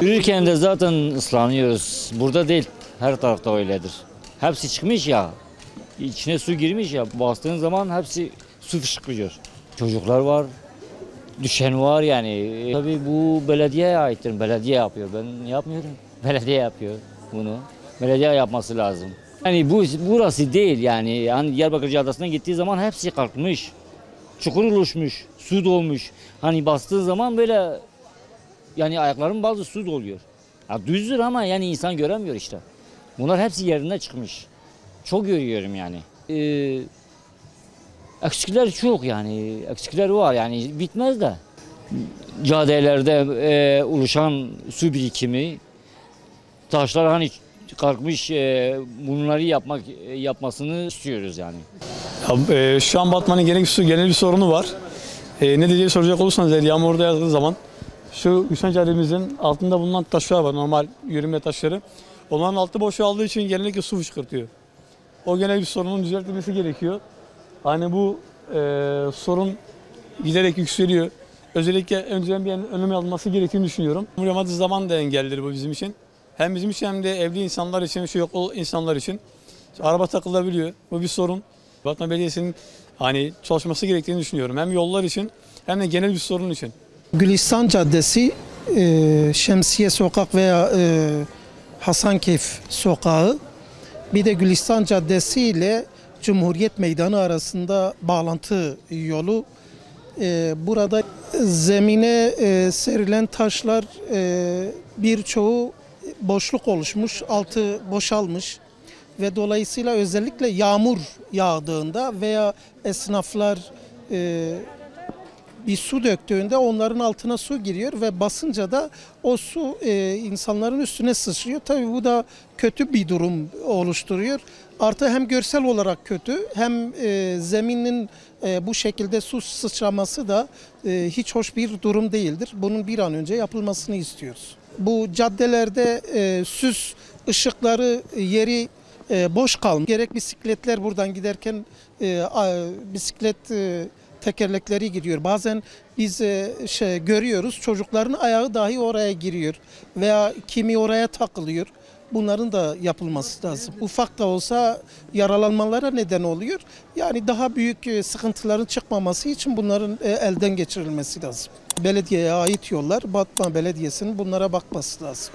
Yürürken de zaten ıslanıyoruz. Burada değil, her tarafta öyledir. Hepsi çıkmış ya, içine su girmiş ya, bastığın zaman hepsi su fışkırıyor. Çocuklar var, düşen var yani. Tabii bu belediyeye aittir, belediye yapıyor. Ben yapmıyorum, belediye yapıyor bunu. Belediye yapması lazım. Yani burası değil yani. Hani Diyarbakır Caddesi'ne gittiği zaman hepsi kalkmış. Çukur oluşmuş, su dolmuş. Hani bastığı zaman böyle yani ayakların bazı su doluyor. Ya düzdür ama yani insan göremiyor işte. Bunlar hepsi yerine çıkmış. Çok görüyorum yani. Eksikler çok yani. Eksikler var yani bitmez de. Caddelerde oluşan su birikimi, taşlar hani kalkmış, bunları yapmasını istiyoruz yani. Ya, şu an Batman'ın genel bir sorunu var. Ne diye soracak olursanız eğer yağmurda yağdığı zaman şu Gülşen Caddemizin altında bulunan taşlar var, normal yürüme taşları. Onların altı boşaldığı için genellikle su fışkırtıyor. O genel bir sorunun düzeltilmesi gerekiyor. Hani bu sorun giderek yükseliyor. Özellikle önceden bir önlem alınması gerektiğini düşünüyorum. Yağmur zaman da engelleri bu bizim için. Hem bizim için hem de evli insanlar için, şu yokul insanlar için. Araba takılabiliyor. Bu bir sorun. Batman Belediyesi'nin hani çalışması gerektiğini düşünüyorum. Hem yollar için hem de genel bir sorun için. Gülistan Caddesi, Şemsiye Sokak veya Hasankeyf Sokağı, bir de Gülistan Caddesi ile Cumhuriyet Meydanı arasında bağlantı yolu. Burada zemine serilen taşlar birçoğu boşluk oluşmuş, altı boşalmış ve dolayısıyla özellikle yağmur yağdığında veya esnaflar bir su döktüğünde onların altına su giriyor ve basınca da o su insanların üstüne sıçrıyor. Tabii bu da kötü bir durum oluşturuyor. Artı hem görsel olarak kötü hem zeminin bu şekilde su sıçraması da hiç hoş bir durum değildir. Bunun bir an önce yapılmasını istiyoruz. Bu caddelerde süs ışıkları yeri boş kalmış. Gerek bisikletler buradan giderken bisiklet tekerlekleri gidiyor. Bazen biz görüyoruz, çocukların ayağı dahi oraya giriyor veya kimi oraya takılıyor. Bunların da yapılması lazım. Ufak da olsa yaralanmalara neden oluyor. Yani daha büyük sıkıntıların çıkmaması için bunların elden geçirilmesi lazım. Belediyeye ait yollar, Batman Belediyesi'nin bunlara bakması lazım.